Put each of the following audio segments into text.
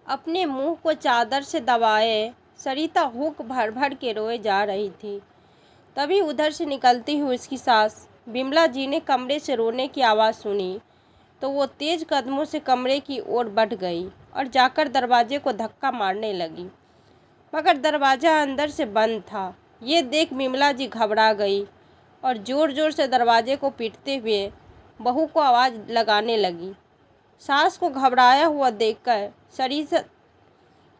अपने मुंह को चादर से दबाए सरिता हुक भर भर के रोए जा रही थी। तभी उधर से निकलती हुई उसकी सास बिमला जी ने कमरे से रोने की आवाज़ सुनी तो वो तेज कदमों से कमरे की ओर बढ़ गई और जाकर दरवाजे को धक्का मारने लगी, मगर दरवाज़ा अंदर से बंद था। ये देख बिमला जी घबरा गई और ज़ोर ज़ोर से दरवाजे को पीटते हुए बहू को आवाज़ लगाने लगी। सास को घबराया हुआ देखकर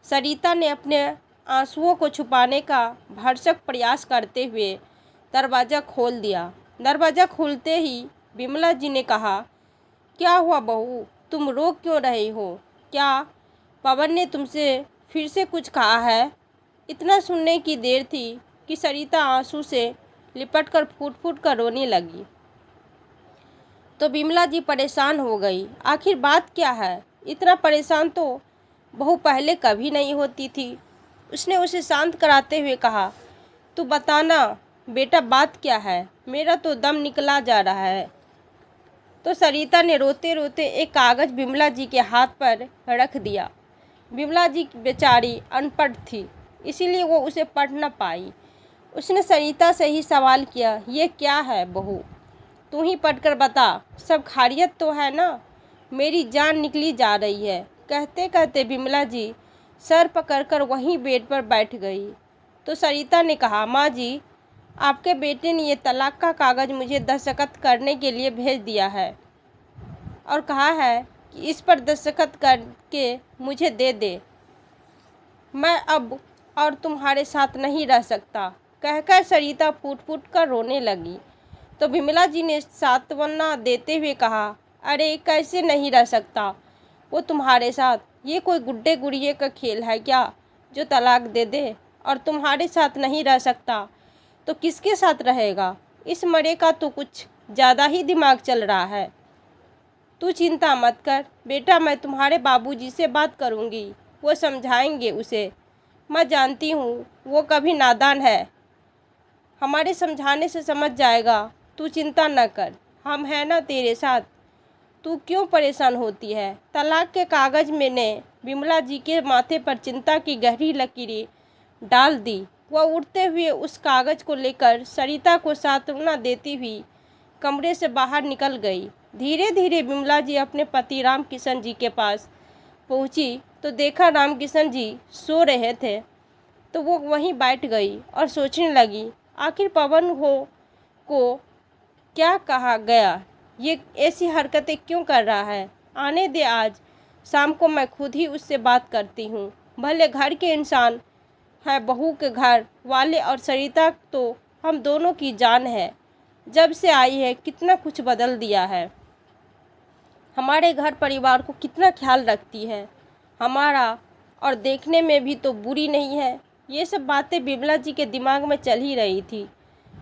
सरिता ने अपने आंसुओं को छुपाने का भरसक प्रयास करते हुए दरवाज़ा खोल दिया। दरवाज़ा खुलते ही बिमला जी ने कहा, क्या हुआ बहू, तुम रो क्यों रही हो? क्या पवन ने तुमसे फिर से कुछ कहा है? इतना सुनने की देर थी कि सरिता आंसू से लिपटकर फूट फूट कर रोने लगी। तो बिमला जी परेशान हो गई। आखिर बात क्या है? इतना परेशान तो बहू पहले कभी नहीं होती थी। उसने उसे शांत कराते हुए कहा, तू बताना बेटा, बात क्या है? मेरा तो दम निकला जा रहा है। तो सरिता ने रोते रोते एक कागज़ बिमला जी के हाथ पर रख दिया। बिमला जी बेचारी अनपढ़ थी, इसीलिए वो उसे पढ़ न पाई। उसने सरिता से ही सवाल किया, ये क्या है बहू? तू ही पढ़कर बता, सब खैरियत तो है ना? मेरी जान निकली जा रही है। कहते कहते बिमला जी सर पकड़कर वहीं बेड पर बैठ गई। तो सरिता ने कहा, माँ जी, आपके बेटे ने ये तलाक का कागज़ मुझे दस्तखत करने के लिए भेज दिया है और कहा है कि इस पर दस्तखत करके मुझे दे दे। मैं अब और तुम्हारे साथ नहीं रह सकता। कहकर सरिता फूट फूट कर रोने लगी। तो बिमला जी ने सांत्वना देते हुए कहा, अरे कैसे नहीं रह सकता वो तुम्हारे साथ? ये कोई गुड्डे गुड़िये का खेल है क्या जो तलाक दे दे? और तुम्हारे साथ नहीं रह सकता तो किसके साथ रहेगा? इस मरे का तो कुछ ज़्यादा ही दिमाग चल रहा है। तू चिंता मत कर बेटा, मैं तुम्हारे बाबूजी से बात करूँगी, वो समझाएंगे उसे। मैं जानती हूँ वो कभी नादान है, हमारे समझाने से समझ जाएगा। तू चिंता न कर, हम हैं ना तेरे साथ। तू क्यों परेशान होती है? तलाक के कागज़ में ने बिमला जी के माथे पर चिंता की गहरी लकीरें डाल दी। वह उठते हुए उस कागज़ को लेकर सरिता को सांत्वना देती हुई कमरे से बाहर निकल गई। धीरे धीरे बिमला जी अपने पति राम किशन जी के पास पहुंची तो देखा राम किशन जी सो रहे थे। तो वो वहीं बैठ गई और सोचने लगी, आखिर पवन को क्या कहा गया? ये ऐसी हरकतें क्यों कर रहा है? आने दे, आज शाम को मैं खुद ही उससे बात करती हूँ। भले घर के इंसान है, बहू के घर वाले और सरिता तो हम दोनों की जान है। जब से आई है कितना कुछ बदल दिया है। हमारे घर परिवार को कितना ख्याल रखती है हमारा, और देखने में भी तो बुरी नहीं है। ये सब बातें बिमला जी के दिमाग में चल ही रही थी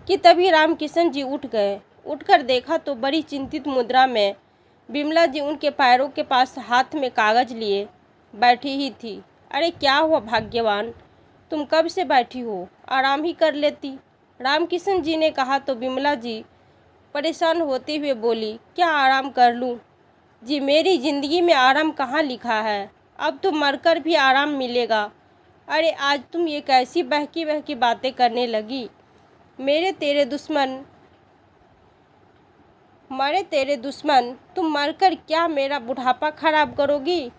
कि तभी राम किशन जी उठ गए। उठकर देखा तो बड़ी चिंतित मुद्रा में बिमला जी उनके पैरों के पास हाथ में कागज़ लिए बैठी ही थी। अरे क्या हुआ भाग्यवान, तुम कब से बैठी हो? आराम ही कर लेती। राम किशन जी ने कहा तो बिमला जी परेशान होते हुए बोली, क्या आराम कर लूँ जी? मेरी ज़िंदगी में आराम कहाँ लिखा है? अब तो मरकर भी आराम मिलेगा। अरे आज तुम ये कैसी बहकी बहकी बातें करने लगी? मेरे तेरे दुश्मन मरे तेरे दुश्मन, तुम मरकर क्या मेरा बुढ़ापा खराब करोगी?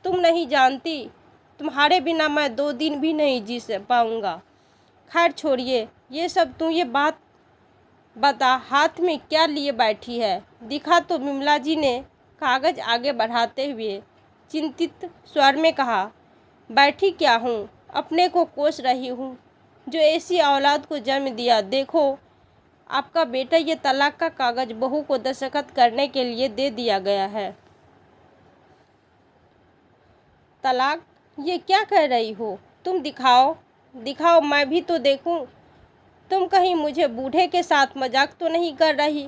तुम नहीं जानती, तुम्हारे बिना मैं 2 दिन भी नहीं जी पाऊँगा। खैर छोड़िए ये सब, तू ये बात बता, हाथ में क्या लिए बैठी है? दिखा तो बिमला जी ने कागज़ आगे बढ़ाते हुए चिंतित स्वर में कहा, बैठी क्या हूँ, अपने को कोस रही हूँ जो ऐसी औलाद को जन्म दिया। देखो आपका बेटा ये तलाक का कागज़ बहू को दस्तखत करने के लिए दे दिया गया है। तलाक? ये क्या कह रही हो तुम? दिखाओ दिखाओ, मैं भी तो देखूं। तुम कहीं मुझे बूढ़े के साथ मजाक तो नहीं कर रही?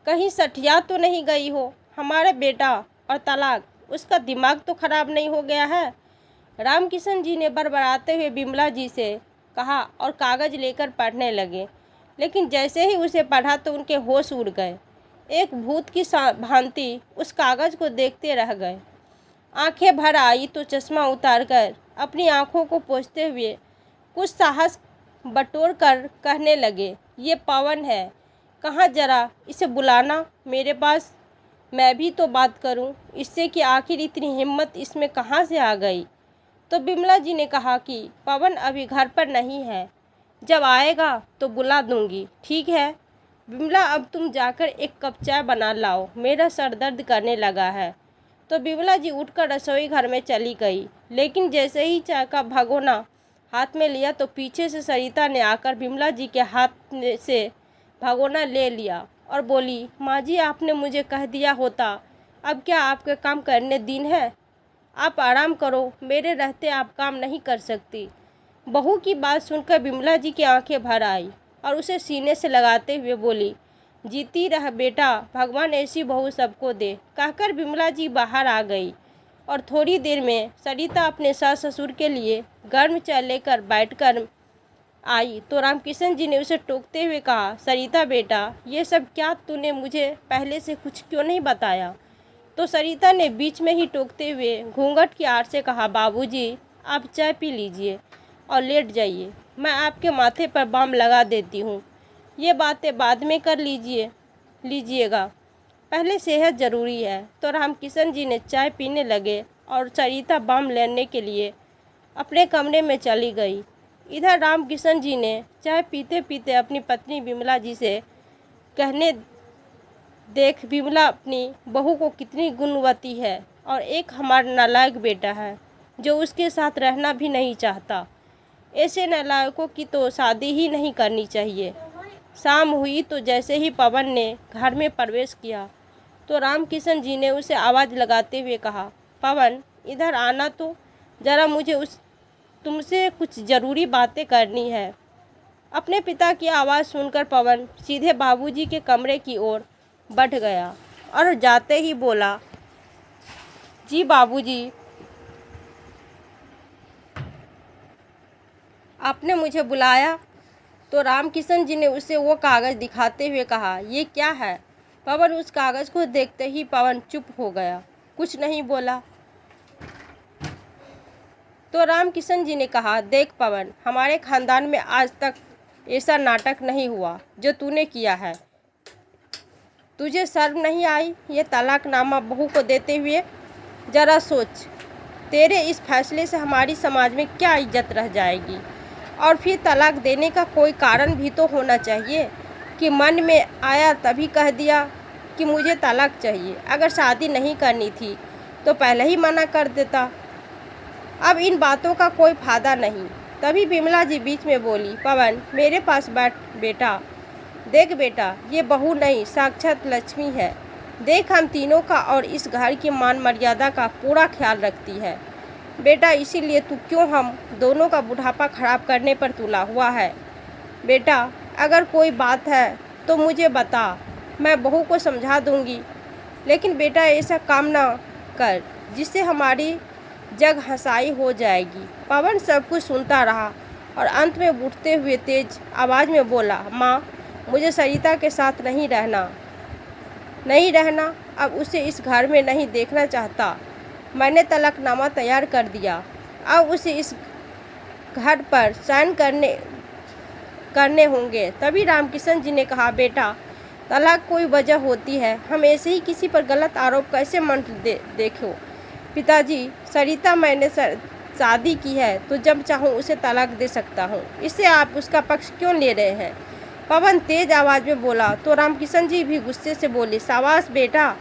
कहीं सठिया तो नहीं गई हो? हमारा बेटा और तलाक, उसका दिमाग तो खराब नहीं हो गया है? राम किशन जी ने बड़बड़ाते हुए बिमला जी से कहा और कागज़ लेकर पढ़ने लगे। लेकिन जैसे ही उसे पढ़ा तो उनके होश उड़ गए। एक भूत की भांति उस कागज़ को देखते रह गए। आंखें भर आई तो चश्मा उतारकर अपनी आंखों को पोंछते हुए कुछ साहस बटोर कर कहने लगे, ये पवन है, कहाँ जरा इसे बुलाना मेरे पास, मैं भी तो बात करूं इससे कि आखिर इतनी हिम्मत इसमें कहाँ से आ गई। तो बिमला जी ने कहा कि पवन अभी घर पर नहीं है, जब आएगा तो बुला दूंगी, ठीक है। बिमला, अब तुम जाकर एक कप चाय बना लाओ, मेरा सर दर्द करने लगा है। तो बिमला जी उठकर रसोई घर में चली गई, लेकिन जैसे ही चाय का भगोना हाथ में लिया तो पीछे से सरिता ने आकर बिमला जी के हाथ से भगोना ले लिया और बोली, माँ जी आपने मुझे कह दिया होता, अब क्या आपके काम करने दिन है? आप आराम करो, मेरे रहते आप काम नहीं कर सकती। बहू की बात सुनकर बिमला जी की आंखें भर आई और उसे सीने से लगाते हुए बोली, जीती रह बेटा, भगवान ऐसी बहू सबको दे। कहकर बिमला जी बाहर आ गई और थोड़ी देर में सरिता अपने सास ससुर के लिए गर्म चाय लेकर बैठकर आई तो रामकिशन जी ने उसे टोकते हुए कहा, सरिता बेटा, ये सब क्या तूने मुझे पहले से कुछ क्यों नहीं बताया? तो सरिता ने बीच में ही टोकते हुए घूंघट की आड़ से कहा, बाबूजी आप चाय पी लीजिए और लेट जाइए, मैं आपके माथे पर बाम लगा देती हूँ। ये बातें बाद में कर लीजिएगा, पहले सेहत ज़रूरी है। तो रामकिशन जी ने चाय पीने लगे और सरिता बाम लेने के लिए अपने कमरे में चली गई। इधर रामकिशन जी ने चाय पीते पीते अपनी पत्नी बिमला जी से कहने, देख बिमला अपनी बहू को कितनी गुणवती है और एक हमारा नालायक बेटा है जो उसके साथ रहना भी नहीं चाहता। ऐसे नालायकों की तो शादी ही नहीं करनी चाहिए। शाम हुई तो जैसे ही पवन ने घर में प्रवेश किया तो रामकिशन जी ने उसे आवाज़ लगाते हुए कहा, पवन इधर आना तो ज़रा, मुझे तुमसे कुछ ज़रूरी बातें करनी है। अपने पिता की आवाज़ सुनकर पवन सीधे बाबूजी के कमरे की ओर बढ़ गया और जाते ही बोला, जी बाबूजी, आपने मुझे बुलाया? तो रामकिशन जी ने उसे वो कागज़ दिखाते हुए कहा, ये क्या है? पवन उस कागज़ को देखते ही पवन चुप हो गया, कुछ नहीं बोला। तो रामकिशन जी ने कहा, देख पवन, हमारे खानदान में आज तक ऐसा नाटक नहीं हुआ जो तूने किया है। तुझे शर्म नहीं आई ये तलाकनामा बहू को देते हुए? ज़रा सोच, तेरे इस फैसले से हमारी समाज में क्या इज्जत रह जाएगी। और फिर तलाक देने का कोई कारण भी तो होना चाहिए कि मन में आया तभी कह दिया कि मुझे तलाक चाहिए। अगर शादी नहीं करनी थी तो पहले ही मना कर देता। अब इन बातों का कोई फ़ायदा नहीं। तभी बिमला जी बीच में बोली, पवन मेरे पास बैठ बेटा। देख बेटा, ये बहू नहीं साक्षात लक्ष्मी है। देख, हम तीनों का और इस घर की मान मर्यादा का पूरा ख्याल रखती है बेटा, इसीलिए तू क्यों हम दोनों का बुढ़ापा खराब करने पर तुला हुआ है। बेटा अगर कोई बात है तो मुझे बता, मैं बहू को समझा दूंगी, लेकिन बेटा ऐसा काम ना कर जिससे हमारी जग हंसाई हो जाएगी। पवन सब कुछ सुनता रहा और अंत में उठते हुए तेज आवाज़ में बोला, माँ मुझे सरिता के साथ नहीं रहना, अब उसे इस घर में नहीं देखना चाहता। मैंने तलाकनामा तैयार कर दिया, अब उसे इस घर पर साइन करने होंगे। तभी रामकिशन जी ने कहा, बेटा तलाक कोई वजह होती है, हम ऐसे ही किसी पर गलत आरोप कैसे मन देखो। पिताजी, सरिता मैंने शादी की है तो जब चाहूँ उसे तलाक दे सकता हूँ, इससे आप उसका पक्ष क्यों ले रहे हैं? पवन तेज आवाज़ में बोला। तो रामकिशन जी भी गुस्से से बोले, शाबाश बेटा,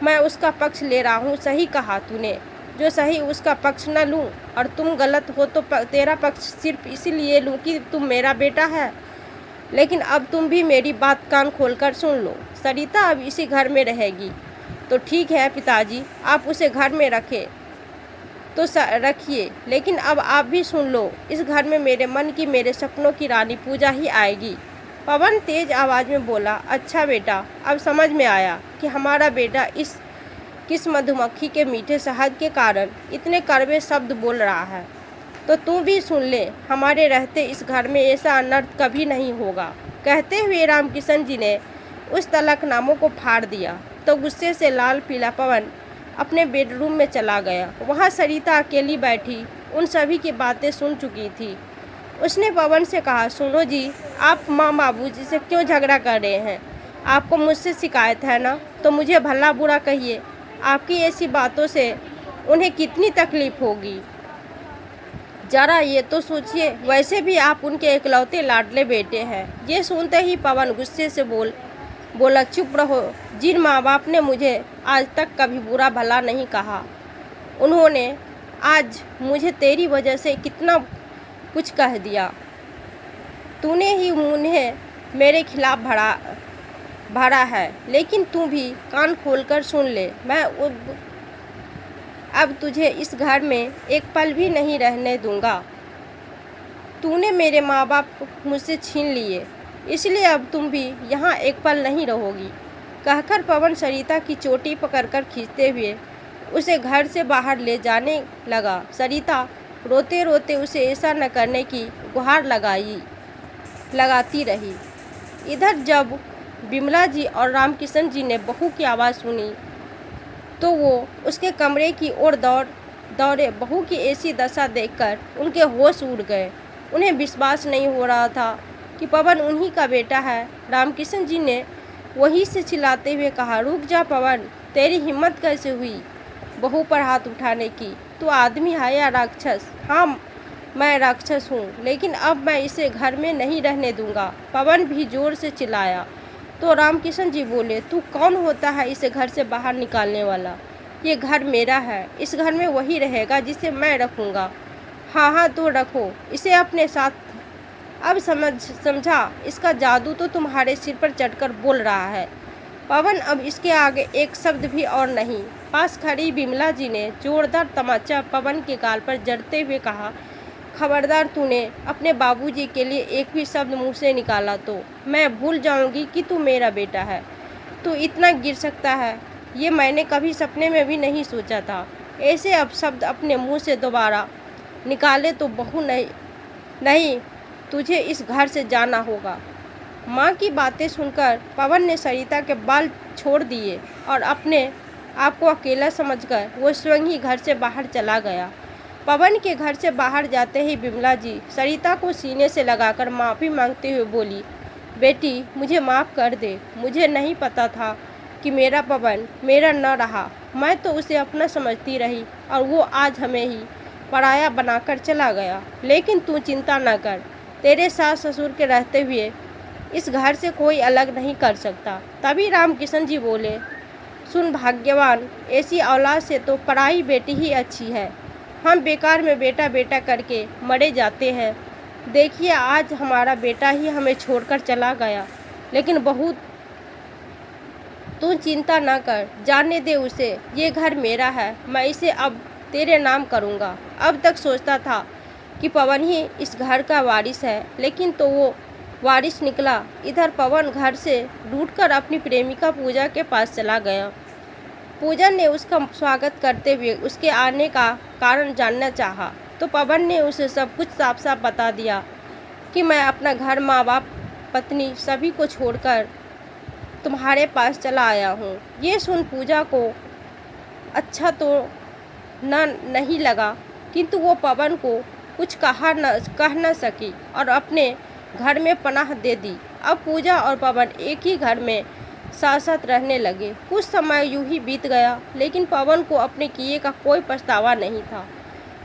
मैं उसका पक्ष ले रहा हूँ, सही कहा तूने। जो सही उसका पक्ष न लूँ और तुम गलत हो तो तेरा पक्ष सिर्फ इसीलिए लूँ कि तुम मेरा बेटा है। लेकिन अब तुम भी मेरी बात कान खोलकर सुन लो, सरिता अब इसी घर में रहेगी तो ठीक है पिताजी, आप उसे घर में रखें तो रखिए, लेकिन अब आप भी सुन लो, इस घर में मेरे मन की, मेरे सपनों की रानी पूजा ही आएगी। पवन तेज आवाज़ में बोला, अच्छा बेटा, अब समझ में आया कि हमारा बेटा किस मधुमक्खी के मीठे शहद के कारण इतने कड़वे शब्द बोल रहा है, तो तू भी सुन ले, हमारे रहते इस घर में ऐसा अनर्थ कभी नहीं होगा। कहते हुए रामकिशन जी ने उस तलाकनामों को फाड़ दिया तो गुस्से से लाल पीला पवन अपने बेडरूम में चला गया। वहाँ सरिता अकेली बैठी उन सभी की बातें सुन चुकी थी। उसने पवन से कहा, सुनो जी, आप माँ बाबूजी से क्यों झगड़ा कर रहे हैं? आपको मुझसे शिकायत है ना, तो मुझे भला बुरा कहिए। आपकी ऐसी बातों से उन्हें कितनी तकलीफ होगी, जरा ये तो सोचिए। वैसे भी आप उनके इकलौते लाडले बेटे हैं। ये सुनते ही पवन गुस्से से बोला, चुप रहो। जिन माँ बाप ने मुझे आज तक कभी बुरा भला नहीं कहा, उन्होंने आज मुझे तेरी वजह से कितना कुछ कह दिया। तूने ही उन्हें मेरे खिलाफ भरा है। लेकिन तू भी कान खोलकर सुन ले, मैं अब तुझे इस घर में एक पल भी नहीं रहने दूंगा। तूने मेरे माँ बाप मुझसे छीन लिए, इसलिए अब तुम भी यहाँ एक पल नहीं रहोगी। कहकर पवन सरिता की चोटी पकड़कर खींचते हुए उसे घर से बाहर ले जाने लगा। सरिता रोते रोते उसे ऐसा न करने की गुहार लगाती रही। इधर जब बिमला जी और रामकिशन जी ने बहू की आवाज़ सुनी तो वो उसके कमरे की ओर दौड़े। बहू की ऐसी दशा देखकर उनके होश उड़ गए। उन्हें विश्वास नहीं हो रहा था कि पवन उन्हीं का बेटा है। रामकिशन जी ने वहीं से चिल्लाते हुए कहा, रुक जा पवन, तेरी हिम्मत कैसे हुई बहू पर हाथ उठाने की? तू आदमी है या राक्षस? हाँ, मैं राक्षस हूँ, लेकिन अब मैं इसे घर में नहीं रहने दूंगा। पवन भी जोर से चिल्लाया तो रामकिशन जी बोले, तू कौन होता है इसे घर से बाहर निकालने वाला? ये घर मेरा है, इस घर में वही रहेगा जिसे मैं रखूँगा। हाँ, तो रखो इसे अपने साथ। अब समझा, इसका जादू तो तुम्हारे सिर पर चढ़कर बोल रहा है। पवन अब इसके आगे एक शब्द भी और नहीं। पास खड़ी बिमला जी ने जोरदार तमाचा पवन के गाल पर जड़ते हुए कहा, खबरदार, तूने अपने बाबूजी के लिए एक भी शब्द मुंह से निकाला तो मैं भूल जाऊंगी कि तू मेरा बेटा है। तू इतना गिर सकता है, ये मैंने कभी सपने में भी नहीं सोचा था। ऐसे अब शब्द अपने मुंह से दोबारा निकाले तो बहू नहीं, तुझे इस घर से जाना होगा। माँ की बातें सुनकर पवन ने सरिता के बाल छोड़ दिए और अपने आप को अकेला समझकर वो स्वयं ही घर से बाहर चला गया। पवन के घर से बाहर जाते ही बिमला जी सरिता को सीने से लगाकर माफ़ी मांगते हुए बोली, बेटी, मुझे माफ़ कर दे। मुझे नहीं पता था कि मेरा पवन मेरा न रहा। मैं तो उसे अपना समझती रही और वो आज हमें ही पराया बनाकर चला गया। लेकिन तू चिंता न कर, तेरे सास ससुर के रहते हुए इस घर से कोई अलग नहीं कर सकता। तभी रामकिशन जी बोले, सुन भाग्यवान, ऐसी औलाद से तो पराई बेटी ही अच्छी है। हम बेकार में बेटा बेटा करके मरे जाते हैं। देखिए, आज हमारा बेटा ही हमें छोड़कर चला गया, लेकिन बहू तू चिंता ना कर, जाने दे उसे। ये घर मेरा है, मैं इसे अब तेरे नाम करूँगा। अब तक सोचता था कि पवन ही इस घर का वारिस है, लेकिन तो वो वारिस निकला। इधर पवन घर से रूठकर अपनी प्रेमिका पूजा के पास चला गया। पूजा ने उसका स्वागत करते हुए उसके आने का कारण जानना चाहा, तो पवन ने उसे सब कुछ साफ साफ बता दिया कि मैं अपना घर, माँ बाप, पत्नी सभी को छोड़कर तुम्हारे पास चला आया हूँ। ये सुन पूजा को अच्छा तो नहीं लगा, किंतु वो पवन को कुछ कह न सकी और अपने घर में पनाह दे दी। अब पूजा और पवन एक ही घर में साथ साथ रहने लगे। कुछ समय यूं ही बीत गया, लेकिन पवन को अपने किए का कोई पछतावा नहीं था।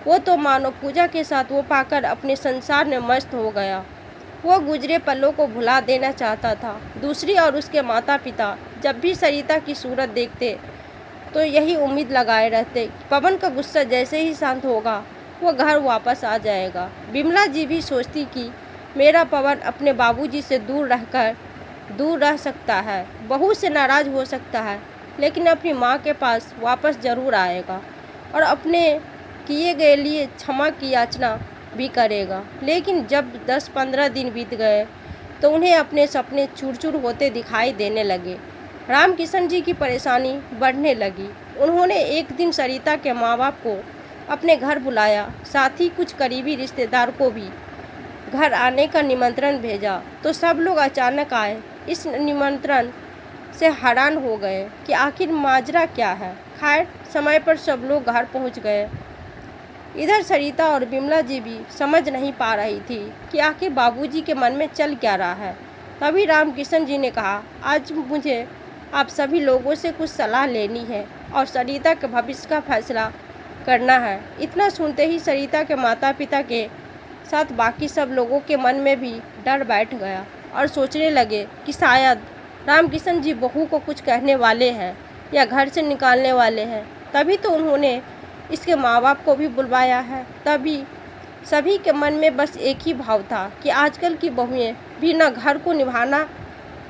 वो तो मानो पूजा के साथ वो पाकर अपने संसार में मस्त हो गया। वो गुजरे पलों को भुला देना चाहता था। दूसरी ओर उसके माता पिता जब भी सरिता की सूरत देखते तो यही उम्मीद लगाए रहते, पवन का गुस्सा जैसे ही शांत होगा वो घर वापस आ जाएगा। बिमला जी भी सोचती कि मेरा पवन अपने बाबूजी से दूर रह सकता है, बहू से नाराज़ हो सकता है, लेकिन अपनी माँ के पास वापस ज़रूर आएगा और अपने किए गए लिए क्षमा की याचना भी करेगा। लेकिन जब 10-15 दिन बीत गए तो उन्हें अपने सपने चूर-चूर होते दिखाई देने लगे। रामकिशन जी की परेशानी बढ़ने लगी। उन्होंने एक दिन सरिता के माँ बाप को अपने घर बुलाया, साथ ही कुछ करीबी रिश्तेदार को भी घर आने का निमंत्रण भेजा, तो सब लोग अचानक आए। इस निमंत्रण से हैरान हो गए कि आखिर माजरा क्या है। खैर समय पर सब लोग घर पहुंच गए। इधर सरिता और बिमला जी भी समझ नहीं पा रही थी कि आखिर बाबूजी के मन में चल क्या रहा है। तभी रामकिशन जी ने कहा, आज मुझे आप सभी लोगों से कुछ सलाह लेनी है और सरिता के भविष्य का फैसला करना है। इतना सुनते ही सरिता के माता पिता के साथ बाकी सब लोगों के मन में भी डर बैठ गया और सोचने लगे कि शायद रामकिशन जी बहू को कुछ कहने वाले हैं या घर से निकालने वाले हैं। तभी तो उन्होंने इसके माँ बाप को भी बुलवाया है। तभी सभी के मन में बस एक ही भाव था कि आजकल की बहुएं बिना घर को निभाना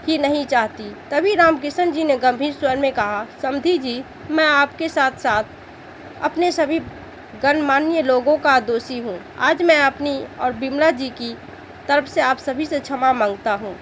ही नहीं चाहती। तभी रामकिशन जी ने गंभीर स्वर में कहा, समधी जी, मैं आपके साथ साथ अपने सभी गणमान्य लोगों का दोषी हूँ। आज मैं अपनी और बिमला जी की तरफ से आप सभी से क्षमा मांगता हूँ।